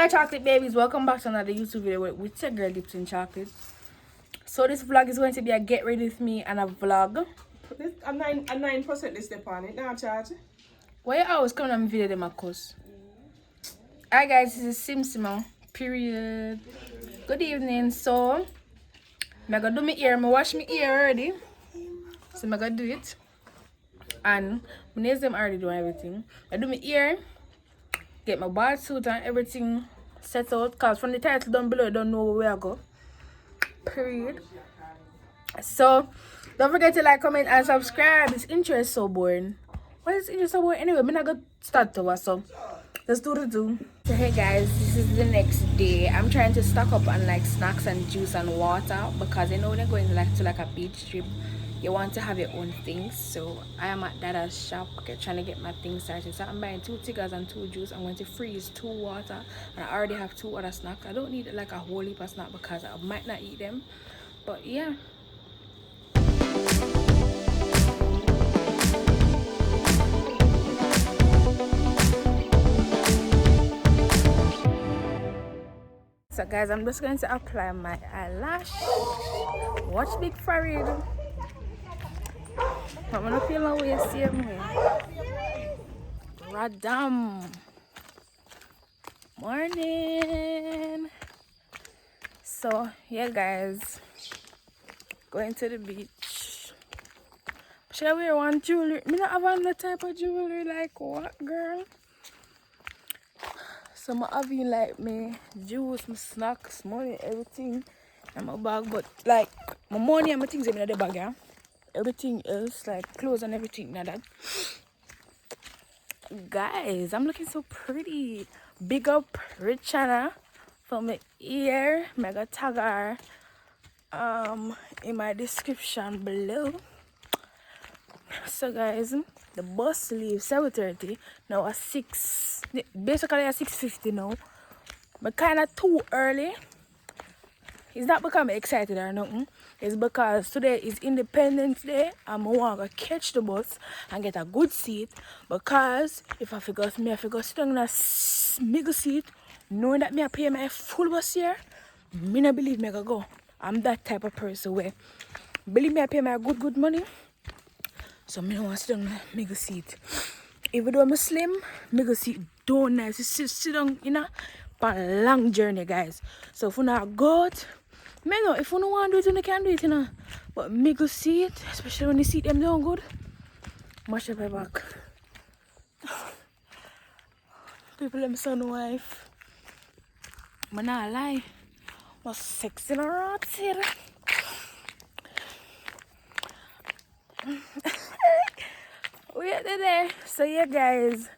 my chocolate babies, welcome back to another YouTube video with your girl dipped in chocolate. So this vlog is going to be a get ready with me and a vlog. A 9% this step on it, now charge. Why you always coming on my video them cuz? Alright guys, this is Simsima. Period. Good evening. So I'm gonna do my ear. I wash my ear already. So I'm gonna do it. And my nails them already doing everything. I do my ear, get my bath suit and everything set out, cause from the title down below I don't know where I go. Period. So don't forget to like, comment and subscribe. This intro is so boring. Why is this intro so boring? Anyway, I'm not gonna start over, so let's do the do. So hey guys, this is the next day. I'm trying to stock up on like snacks and juice and water because I know when you're going to like a beach trip, you want to have your own things. So I am at Dada's shop trying to get my things started. So I'm buying 2 tigers and 2 juice. I'm going to freeze 2 water, and I already have 2 other snacks. I don't need like a whole heap of snack because I might not eat them, but yeah. So guys, I'm just going to apply my eyelash. Watch Big Farid. I'm gonna feel my way same way. Radam. Morning. So yeah guys, going to the beach. Should I wear one jewelry? Me not have another type of jewelry. Like what, girl? So I'm having like me juice, my snacks, money, everything in my bag. But like my money and my things in the bag, yeah. Everything else, like clothes and everything like that. Guys, I'm looking so pretty. Big up Richana for my ear. Mega tag her in my description below. So guys, the bus leaves 7:30. Now at 6. Basically at 6:50 now. But kinda too early. It's not because I'm excited or nothing. It's because today is Independence Day and I want to catch the bus and get a good seat. Because if I figure sit down in a middle seat, knowing that I pay my full bus here, I don't believe me I go. I'm that type of person where believe me I pay my good money. So I don't want to sit down in a middle seat. Even though I'm slim, middle seat don't nice. You sit down, you know, for a long journey, guys. So if you not go out, know, if you don't want to do it, you can do it, you know. But me go see it, especially when you see them doing good. Mash up my back. People them son wife. I'm not lie. Was sexy and rot here. We are there. So yeah guys,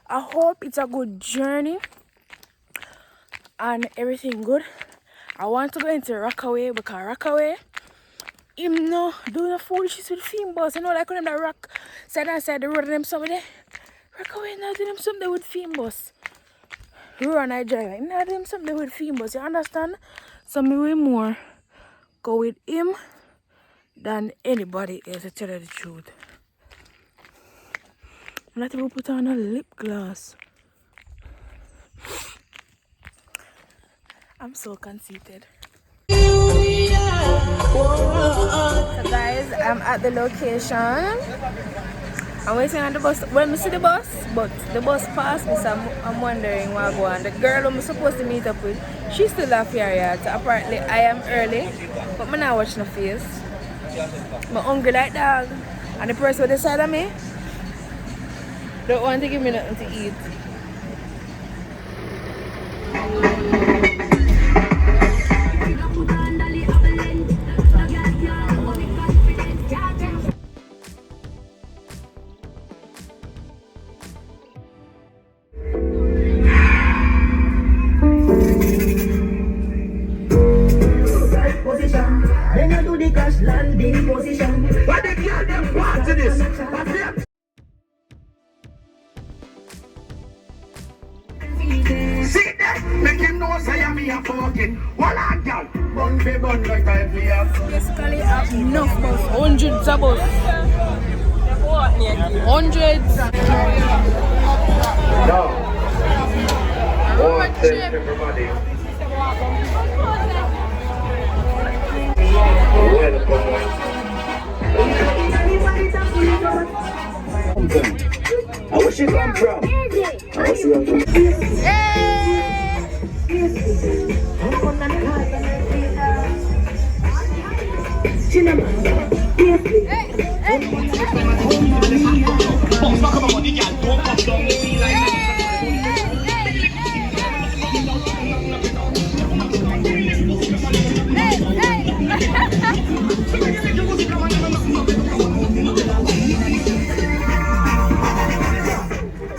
I hope it's a good journey and everything good. I want to go into Rockaway because Rockaway, him no do the foolishness with theme bus. You know, like when them that rock side and side the road and them something there. Rockaway not do them something with theme bus. Rural Nigeria, not do them something with theme bus. You understand? So me way more go with him than anybody else, to tell you the truth. I'm not even put on a lip gloss. I'm so conceited. So guys, I'm at the location. I'm waiting on the bus. Well, I see the bus, but the bus passed me, so I'm wondering where I go. And the girl I'm supposed to meet up with, she's still up here yet. So apparently I am early, but I'm not watching the face. I'm hungry like dog. And the person on the side of me don't want to give me nothing to eat. Landing position. Why they can't them want to this? See them, make him know say I'm here fucking. What I got? Bun be bun like I be. Basically, I have enough bus, hundreds of bus. Hundreds. No. everybody. I wish you come from. I wish you come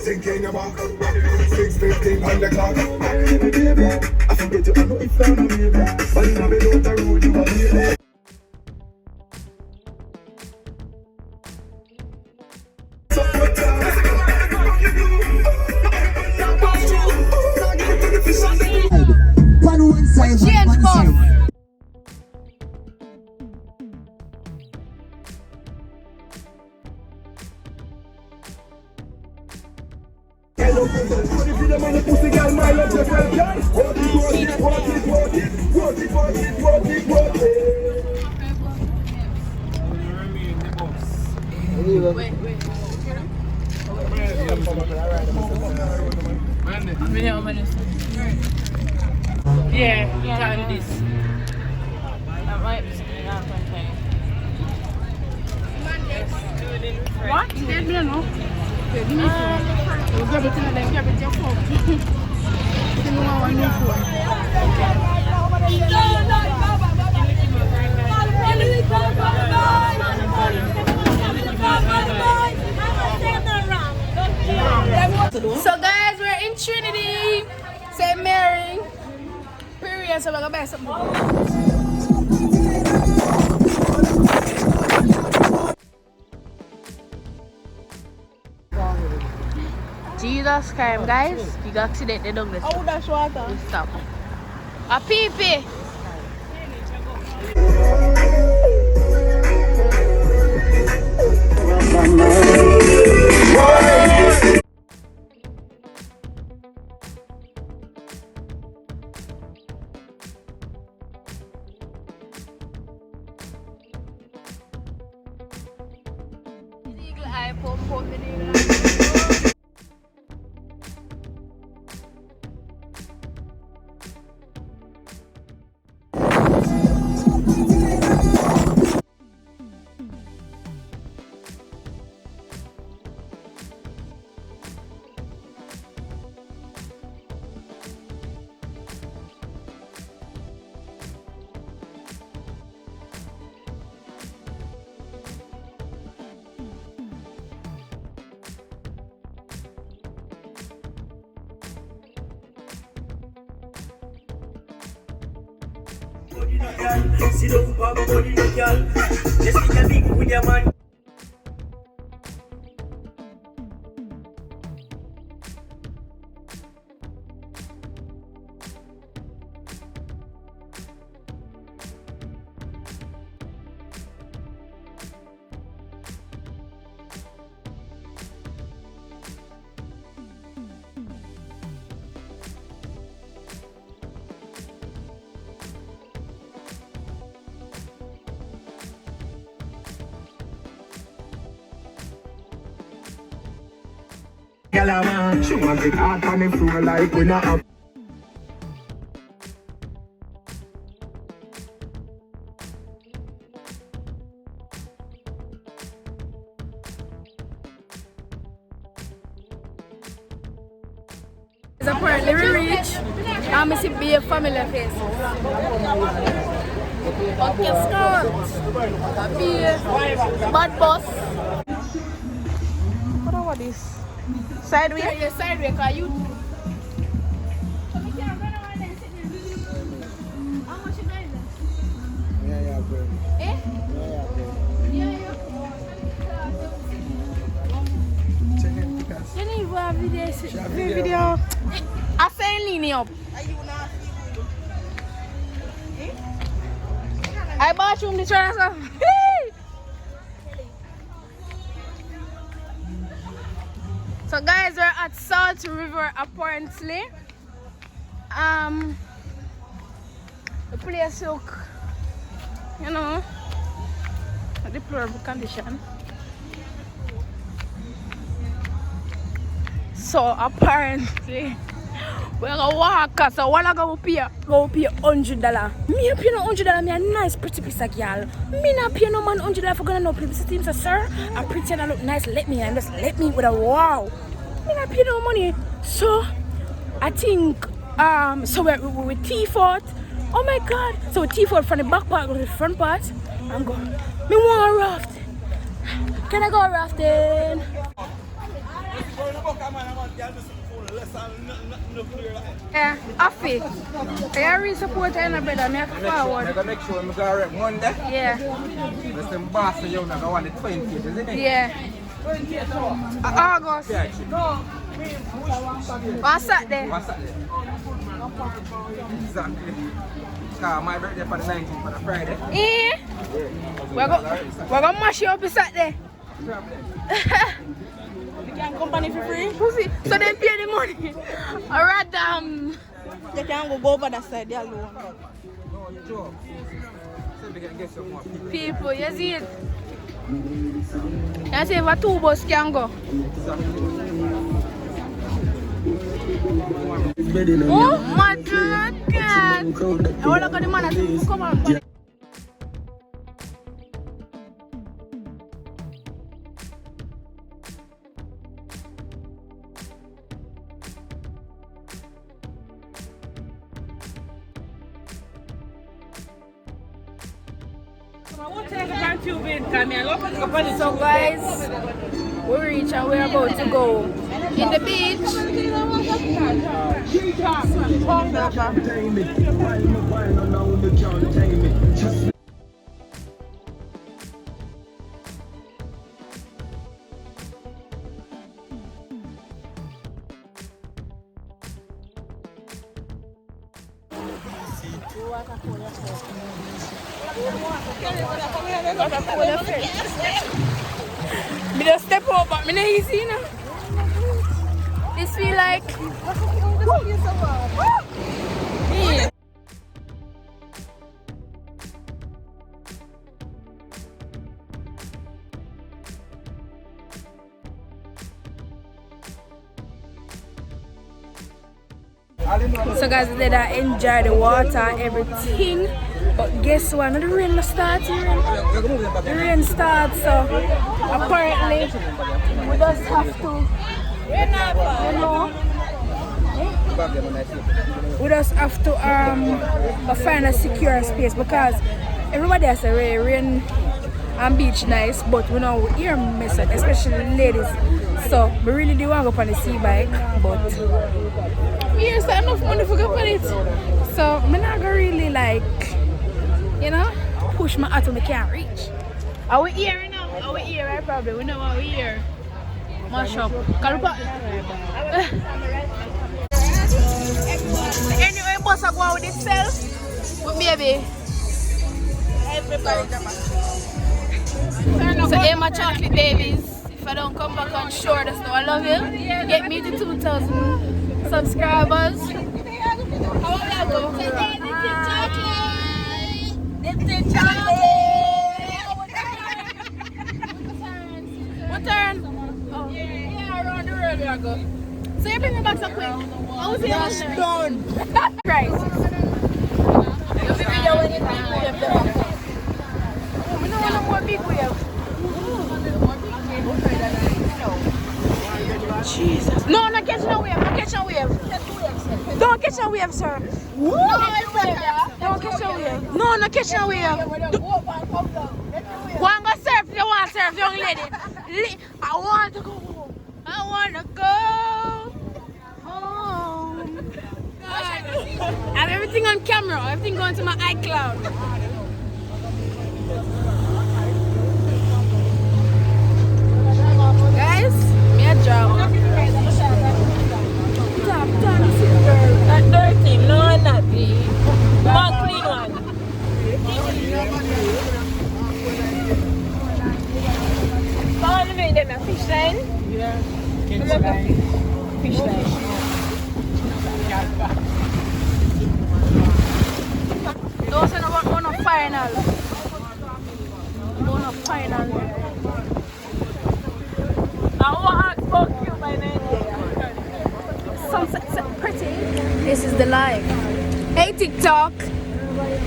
Sinking about 6:15 on the clock. I forget you, I know it's not a baby. But in a bed out the road, you are here. Yeah, and this. That might be what? You did me, no? Give me food. Grab it in grab it your phone. You know what I need for. So guys, we're in Trinity, St. Mary. Period, so we're gonna buy something. Jesus Christ, guys, you got accident they done this. Oh, that's water. Stop. A pee-pee. Sit down, pop, body, girl. Let's take a big with your man. She want it hard on the floor like we not up. Apparently we reach and I see be a family face. Okay, Scott. Be a bad boss. What about this? Sideway? Yeah, sideway, because you do. How much you doing then? Eh? You need to have video. I say leaning up. I bought you the transfer. So guys, we're at Salt River apparently. the place look, you know, a deplorable condition. So apparently we're gonna walk, so what I go pay $100. Me a pay no $100, me a nice pretty piece of girl. Me not pay no man $100 for gonna no publicity. So sir, I pretend I look nice, let me and just let me with a wow. Me not pay no money. So I think so we teeth out. Oh my god. So we teeth out from the back part to the front part and go. Me want raft. Can I go rafting? Yeah, Afi. I really support her in brother. I have forward. I'm going to make sure I'm going to Monday. Yeah. That's the boss for you. I'm going to the 20th, isn't it? Yeah. August. Yeah, What's Saturday? What's that then? Exactly. My birthday for the 19th, for the Friday. Yeah. We're going to mash you up on Saturday. You can company for free? Pussy. So they pay the money. Alright, You can go over that side, they're alone. No, you joke. So we can get some more people. people, you see it? You see if a 2 bus can go. Oh, my God. I want to go to the man and come on. So guys, we reach and we're about to go in the beach. Me just step up, but me not easy, you know. This feel like. Yeah. So guys, we did enjoy the water, everything. But guess what? The rain starts. The rain starts, so apparently we just have to, you know, we just have to find a secure space because everybody has a rain and beach nice, but we know here mess up, especially ladies. So we really do want to go on the sea bike, but here's enough money for go on it. So I'm not gonna really like, you know, push my auto, I can't reach. Are we here now? Are we here? Right, probably. We know are we here. Mash up. Anyway, boss, I go out with itself. With baby. So, hey, my chocolate babies. If I don't come back on shore, that's no, I love you. Get me to 2,000 subscribers. How will I go? What turn? Oh, yeah, around the road I go. So you bring me back so quick. I was here done. Right. You see video when you have them. We don't want no more big wave. Jesus. No, not catching a wave. Not catching a wave. Don't catch a wave, sir. Don't catch a wave. No, not catching a wave. Go and go surf. You want to surf, young lady. I want to go home. I want to go home. I have everything on camera. Everything going to my iCloud. Guys, me a job. That dirty, no, not the one clean one. How do you make them a fish line? Yeah. Fish line. final. Going up final. I want to fuck you by Nigeria. Sunset pretty. This is the live. Hey TikTok.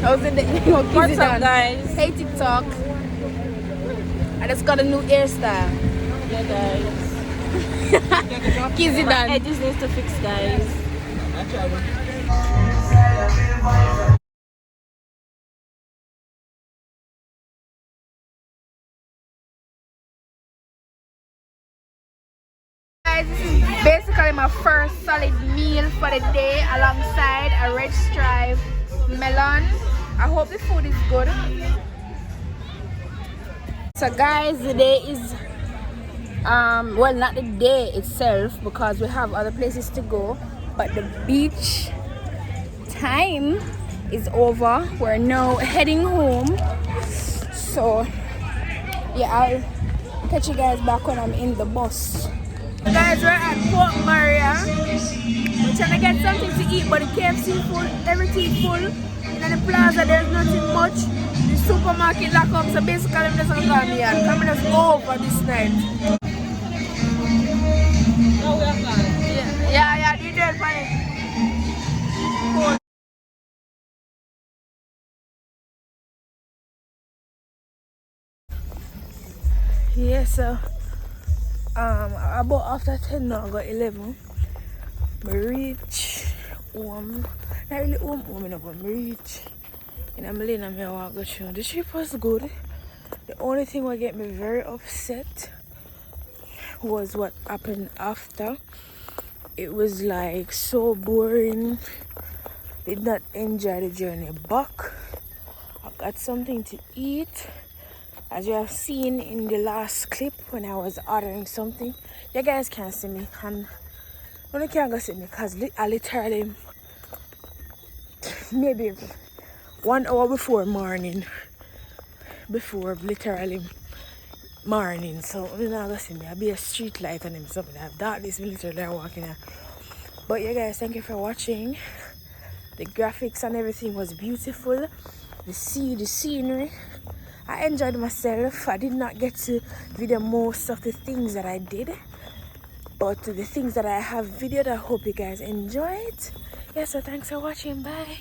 I was in the What's up, guys? Hey TikTok. I just got a new hairstyle. Yeah, guys. Kizzy My done. edges needs to fix, guys. Guys, this is basically my first solid meal for the day alongside a red stripe melon. I hope the food is good. So guys, the day is well, not the day itself because we have other places to go, but the beach time is over. We're now heading home. So yeah, I'll catch you guys back when I'm in the bus. Guys, we're at Port Maria. We're trying to get something to eat, but the KFC full, everything full. In the plaza, there's nothing much. The supermarket lock up, so basically I'm just gonna come here. Coming us over this night. Yeah, you did funny. Cool. Yeah, so about after 10 now, I got 11. I reach home. Not really home, but I reach. And I'm laying and I walk go through. The trip was good. The only thing that get me very upset was what happened after. It was like so boring. Did not enjoy the journey back. I got something to eat. As you have seen in the last clip when I was ordering something. You guys can't see me. And you can't go see me because I literally maybe 1 hour before morning. Before literally morning. So you're not gonna see me. I'll be a street light and them something. I have darkness literally walking here. But yeah guys, thank you for watching. The graphics and everything was beautiful. The scenery. I enjoyed myself. I did not get to video most of the things that I did. But the things that I have videoed, I hope you guys enjoyed. Yeah, so thanks for watching. Bye.